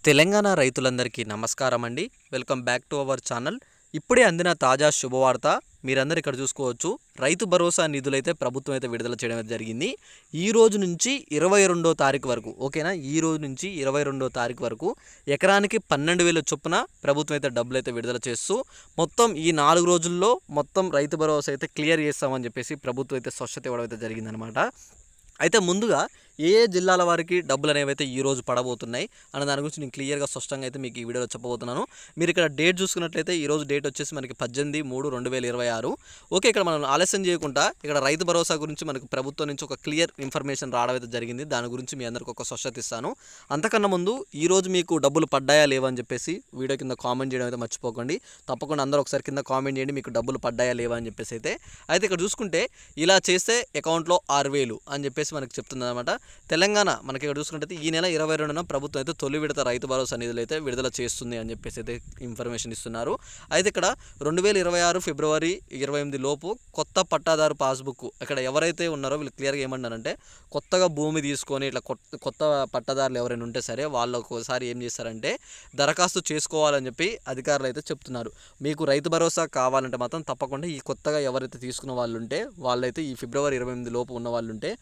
తెలంగాణ రైతులందరికీ నమస్కారం అండి. Welcome back to our channel. ఇప్పుడే అందిన తాజా శుభవార్త. మీరందరూ ఇక్కడ చూసుకోవచ్చు. రైతు భరోసా నిధులైతే ప్రభుత్వం అయితే విడుదల చేయడం జరిగింది. ఈ రోజు నుంచి 22వ తారీఖు వరకు, ఓకేనా, ఈ రోజు నుంచి 22వ తారీఖు వరకు ఎకరానికి 12,000 చొప్పున ప్రభుత్వం అయితే డబ్బులు అయితే విడుదల చేస్తూ మొత్తం ఈ 4 రోజుల్లో మొత్తం రైతు భరోసా అయితే క్లియర్ చేస్తామని చెప్పేసి ప్రభుత్వం అయితే స్పష్టత ఇవ్వడం అయితే జరిగిందనమాట. అయితే ముందుగా ఏ జిల్లాల వారికి డబ్బులు అనేవి అయితే ఈరోజు పడబోతున్నాయి అన్న దాని గురించి నేను క్లియర్గా స్పష్టంగా అయితే మీకు ఈ వీడియోలో చెప్పబోతున్నాను. మీరు ఇక్కడ డేట్ చూసుకున్నట్లయితే ఈరోజు డేట్ వచ్చేసి మనకి 18/3/2026. ఓకే, ఇక్కడ మనం ఆలస్యం చేయకుండా ఇక్కడ రైతు భరోసా గురించి మనకు ప్రభుత్వం నుంచి ఒక క్లియర్ ఇన్ఫర్మేషన్ రావడం అయితే జరిగింది. దాని గురించి మీ అందరికీ ఒక స్పష్టత ఇస్తాను. అంతకన్నా ముందు ఈరోజు మీకు డబ్బులు పడ్డాయా లేవా అని చెప్పేసి వీడియో కింద కామెంట్ చేయడం అయితే మర్చిపోకండి. తప్పకుండా అందరూ ఒకసారి కింద కామెంట్ చేయండి మీకు డబ్బులు పడ్డాయా లేవా అని చెప్పేసి. అయితే ఇక్కడ చూసుకుంటే ఇలా చేస్తే అకౌంట్లో 6,000 అని చెప్పేసి మనకు చెప్తుంది అనమాట. తెలంగాణ మనకి ఇక్కడ చూసుకుంటే ఈ నెల 22న ప్రభుత్వం అయితే తొలి విడత రైతు భరోసా నిధులు అయితే విడుదల చేస్తుంది అని చెప్పేసి అయితే ఇన్ఫర్మేషన్ ఇస్తున్నారు. అయితే ఇక్కడ 2026 ఫిబ్రవరి 28 లోపు కొత్త పట్టాదారు పాస్బుక్ ఇక్కడ ఎవరైతే ఉన్నారో వీళ్ళు క్లియర్గా ఏమన్నారంటే, కొత్తగా భూమి తీసుకొని ఇట్లా కొత్త పట్టాదారులు ఎవరైనా ఉంటే సరే వాళ్ళు ఒకసారి ఏం చేస్తారంటే దరఖాస్తు చేసుకోవాలని చెప్పి అధికారులు అయితే చెప్తున్నారు. మీకు రైతు భరోసా కావాలంటే మాత్రం తప్పకుండా ఈ కొత్తగా ఎవరైతే తీసుకున్న వాళ్ళు ఉంటే వాళ్ళైతే ఈ ఫిబ్రవరి 28 లోపు ఉన్న వాళ్ళు ఉంటే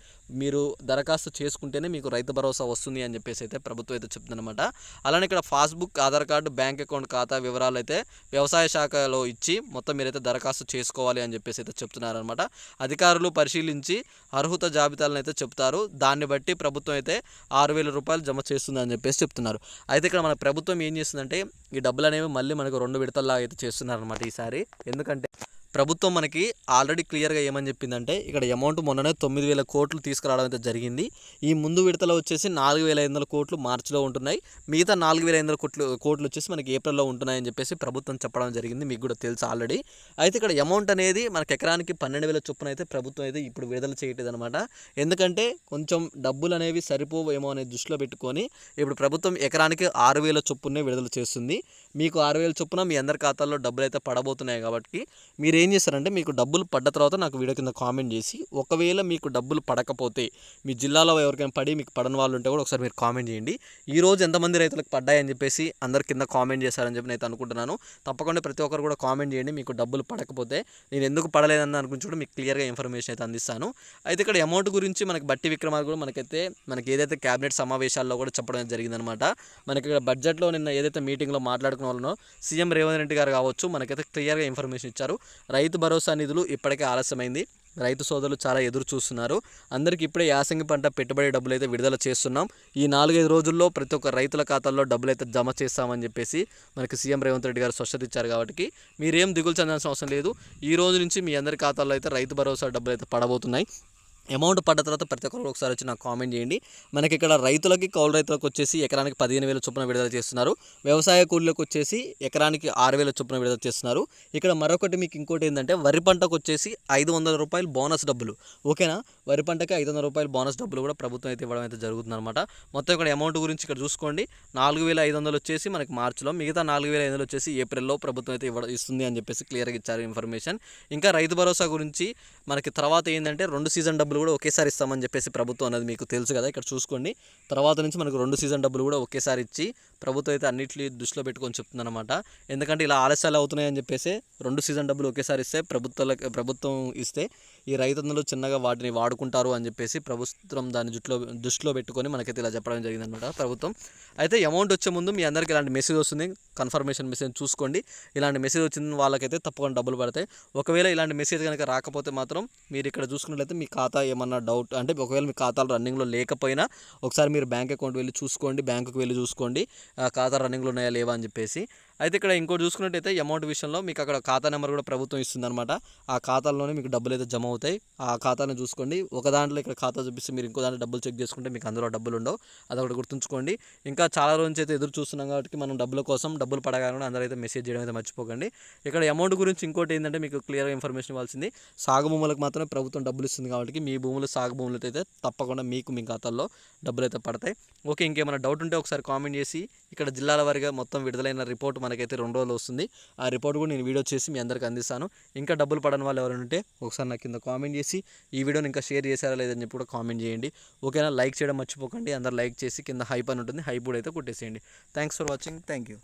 మీరు దరఖాస్తు చేసుకుంటేనే మీకు రైతు భరోసా వస్తుంది అని చెప్పేసి అయితే ప్రభుత్వం అయితే చెప్తుందన్నమాట. అలానే ఇక్కడ passbook, Aadhaar card, bank account ఖాతా వివరాలు అయితే వ్యవసాయ శాఖలో ఇచ్చి మొత్తం మీరైతే దరఖాస్తు చేసుకోవాలి అని చెప్పేసి అయితే చెప్తున్నారనమాట. అధికారులు పరిశీలించి అర్హత జాబితాలను అయితే చెప్తారు. దాన్ని బట్టి ప్రభుత్వం అయితే 6,000 రూపాయలు జమ చేస్తుంది అని చెప్పేసి చెప్తున్నారు. అయితే ఇక్కడ మన ప్రభుత్వం ఏం చేస్తుందంటే ఈ డబ్బులు అనేవి మళ్ళీ మనకు 2 విడతల్లాగా అయితే చేస్తున్నారనమాట ఈసారి. ఎందుకంటే ప్రభుత్వం మనకి ఆల్రెడీ క్లియర్గా ఏమని చెప్పిందంటే ఇక్కడ అమౌంట్ మొన్ననే 9,000 కోట్లు తీసుకురావడం అయితే జరిగింది. ఈ ముందు విడతలో వచ్చేసి 4,500 కోట్లు మార్చిలో ఉంటున్నాయి. మిగతా 4,500 కోట్లు వచ్చేసి మనకి ఏప్రిల్లో ఉంటున్నాయని చెప్పేసి ప్రభుత్వం చెప్పడం జరిగింది. మీకు కూడా తెలుసు ఆల్రెడీ. అయితే ఇక్కడ అమౌంట్ అనేది మనకి ఎకరానికి 12,000 చొప్పున అయితే ప్రభుత్వం అయితే ఇప్పుడు విడుదల చేయట్లేదు అనమాట. ఎందుకంటే కొంచెం డబ్బులు అనేవి సరిపోవేమో అనే దృష్టిలో పెట్టుకొని ఇప్పుడు ప్రభుత్వం ఎకరానికి 6,000 చొప్పునే విడుదల చేస్తుంది. మీకు 6,000 చొప్పున మీ అందరి ఖాతాల్లో డబ్బులు అయితే పడబోతున్నాయి. కాబట్టి మీరు ఏం చేస్తారంటే మీకు డబ్బులు పడ్డ తర్వాత నాకు వీడియో కింద కామెంట్ చేసి, ఒకవేళ మీకు డబ్బులు పడకపోతే మీ జిల్లాలో ఎవరికైనా పడి మీకు పడని వాళ్ళు ఉంటే కూడా ఒకసారి మీరు కామెంట్ చేయండి. ఈరోజు ఎంతమంది రైతులకు పడ్డాయని చెప్పేసి అందరి కింద కామెంట్ చేశారని చెప్పి నేను అనుకుంటున్నాను. తప్పకుండా ప్రతి ఒక్కరు కూడా కామెంట్ చేయండి. మీకు డబ్బులు పడకపోతే నేను ఎందుకు పడలేదని దాని గురించి కూడా మీకు క్లియర్గా ఇన్ఫర్మేషన్ అయితే అందిస్తాను. అయితే ఇక్కడ అమౌంట్ గురించి మనకి బట్టి విక్రమార్క కూడా మనకి ఏదైతే క్యాబినెట్ సమావేశాల్లో కూడా చెప్పడం జరిగిందనమాట. మనకి ఇక్కడ బడ్జెట్లో నిన్న ఏదైతే మీటింగ్లో మాట్లాడుకున్న వాళ్ళనో సీఎం రేవంత్ రెడ్డి గారు కావచ్చు మనకైతే క్లియర్గా ఇన్ఫర్మేషన్ ఇచ్చారు. రైతు భరోసా నిధులు ఇప్పటికే ఆలస్యమైంది. రైతు సోదరులు చాలా ఎదురు చూస్తున్నారు. అందరికీ ఇప్పుడే యాసంగి పంట పెట్టుబడి డబ్బులు అయితే విడుదల చేస్తున్నాం. ఈ 4-5 రోజుల్లో ప్రతి ఒక్క రైతుల ఖాతాల్లో డబ్బులు అయితే జమ చేస్తామని చెప్పేసి మనకి సీఎం రేవంత్ రెడ్డి గారు స్పష్టత ఇచ్చారు. కాబట్టి మీరేం దిగులు చెందాల్సిన అవసరం లేదు. ఈ రోజు నుంచి మీ అందరి ఖాతాల్లో అయితే రైతు భరోసా డబ్బులు అయితే పడబోతున్నాయి. అమౌంట్ పడ్డ తర్వాత ప్రతి ఒక్కరు ఒకసారి వచ్చి నాకు కామెంట్ చేయండి. మనకి ఇక్కడ రైతులకి, కౌలు రైతులకు వచ్చేసి ఎకరానికి 15,000 చొప్పున విడుదల చేస్తున్నారు. వ్యవసాయ కూలీలకు వచ్చేసి ఎకరానికి 6,000 చొప్పున విడుదల చేస్తున్నారు. ఇక్కడ మరొకటి మీకు ఇంకోటి ఏంటంటే వరి పంటకు వచ్చేసి 500 రూపాయలు బోనస్ డబ్బులు, ఓకేనా, వరి పంటకి 500 రూపాయలు బోనస్ డబ్బులు కూడా ప్రభుత్వం అయితే ఇవ్వడం అయితే జరుగుతుంది అనమాట. మొత్తం ఇక్కడ అమౌంట్ గురించి ఇక్కడ చూసుకోండి. 4,500 వచ్చేసి మనకి మార్చిలో, మిగతా 4,500 వచ్చేసి ఏప్రిల్లో ప్రభుత్వం అయితే ఇస్తుంది అని చెప్పేసి క్లియర్గా ఇచ్చారు ఇన్ఫర్మేషన్. ఇంకా రైతు భరోసా గురించి మనకి తర్వాత ఏంటంటే 2 సీజన్ డబ్బులు కూడా ఒకేసారి ఇస్తామని చెప్పేసి ప్రభుత్వం అనేది మీకు తెలుసు కదా. ఇక్కడ చూసుకోండి, తర్వాత నుంచి మనకు 2 సీజన్ డబ్బులు కూడా ఒకేసారి ఇచ్చి ప్రభుత్వం అయితే అన్నింటినీ దృష్టిలో పెట్టుకొని చెప్తుందన్నమాట. ఎందుకంటే ఇలా ఆలస్యాలు అవుతున్నాయని చెప్పేసి 2 సీజన్ డబ్బులు ఒకేసారి ఇస్తే ప్రభుత్వం ఇస్తే ఈ రైతులు చిన్నగా వాటిని వాడుకుంటారు అని చెప్పేసి ప్రభుత్వం దాన్ని దృష్టిలో పెట్టుకొని మనకైతే ఇలా చెప్పడం జరిగిందనమాట ప్రభుత్వం. అయితే అమౌంట్ వచ్చే ముందు మీ అందరికీ ఇలాంటి మెసేజ్ వస్తుంది, కన్ఫర్మేషన్ మెసేజ్ చూసుకోండి. ఇలాంటి మెసేజ్ వచ్చిన వాళ్ళకైతే తప్పకుండా డబ్బులు పడతాయి. ఒకవేళ ఇలాంటి మెసేజ్ కనుక రాకపోతే మాత్రం మీరు ఇక్కడ చూసుకున్నట్లయితే మీ ఖాతా ఏమన్నా డౌట్ అంటే ఒకవేళ మీ ఖాతాలు రన్నింగ్లో లేకపోయినా ఒకసారి మీరు బ్యాంక్ అకౌంట్ వెళ్ళి చూసుకోండి, బ్యాంకుకి వెళ్ళి చూసుకోండి ఖాతా రన్నింగ్లో ఉన్నాయా లేవా అని చెప్పేసి. అయితే ఇక్కడ ఇంకోటి చూసుకున్నట్టయితే అమౌంట్ విషయంలో మీకు అక్కడ ఖాతా నెంబర్ కూడా ప్రభుత్వం ఇస్తుంది అనమాట. ఆ ఖాతాల్లోనే మీకు డబ్బులు అయితే జమ అవుతాయి. ఆ ఖాతాను చూసుకోండి. ఒక దాంట్లో ఇక్కడ ఖాతా చూపిస్తే మీరు ఇంకో దాంట్లో డబ్బులు చెక్ చేసుకుంటే మీకు అందులో డబ్బులు ఉండవు. అదొకటి గుర్తుంచుకోండి. ఇంకా చాలా రోజు నుంచి అయితే ఎదురు చూస్తున్నాం కాబట్టి మనం డబ్బుల కోసం డబ్బులు పడగానే అందరూ అయితే మెసేజ్ చేయడం అయితే మర్చిపోకండి. ఇక్కడ అమౌంట్ గురించి ఇంకోటి ఏంటంటే మీకు క్లియర్గా ఇన్ఫర్మేషన్ ఇవ్వాల్సింది, సాగు భూములకు మాత్రమే ప్రభుత్వం డబ్బులు ఇస్తుంది. కాబట్టి మీ భూములు, సాగు భూములు అయితే తప్పకుండా మీ ఖాతాల్లో డబ్బులు అయితే పడతాయి. ఓకే, ఇంకేమైనా డౌట్ ఉంటే ఒకసారి కామెంట్ చేసి ఇక్కడ జిల్లాల వారీగా మొత్తం విడుదలైన రిపోర్ట్ మనకి మనకైతే 2 రోజులు వస్తుంది. ఆ రిపోర్ట్ కూడా నేను వీడియో చేసి మీ అందరికీ అందిస్తాను. ఇంకా డబ్బులు పడని వాళ్ళు ఎవరైనా ఉంటే ఒకసారి నాకు కింద కామెంట్ చేసి ఈ వీడియోని ఇంకా షేర్ చేశారా లేదని చెప్పి కూడా కామెంట్ చేయండి. ఓకేనా, లైక్ చేయడం మర్చిపోకండి. అందరు లైక్ చేసి కింద హైప్ అని ఉంటుంది, హైప్ కూడా అయితే కొట్టేసేయండి. Thanks for watching. Thank you.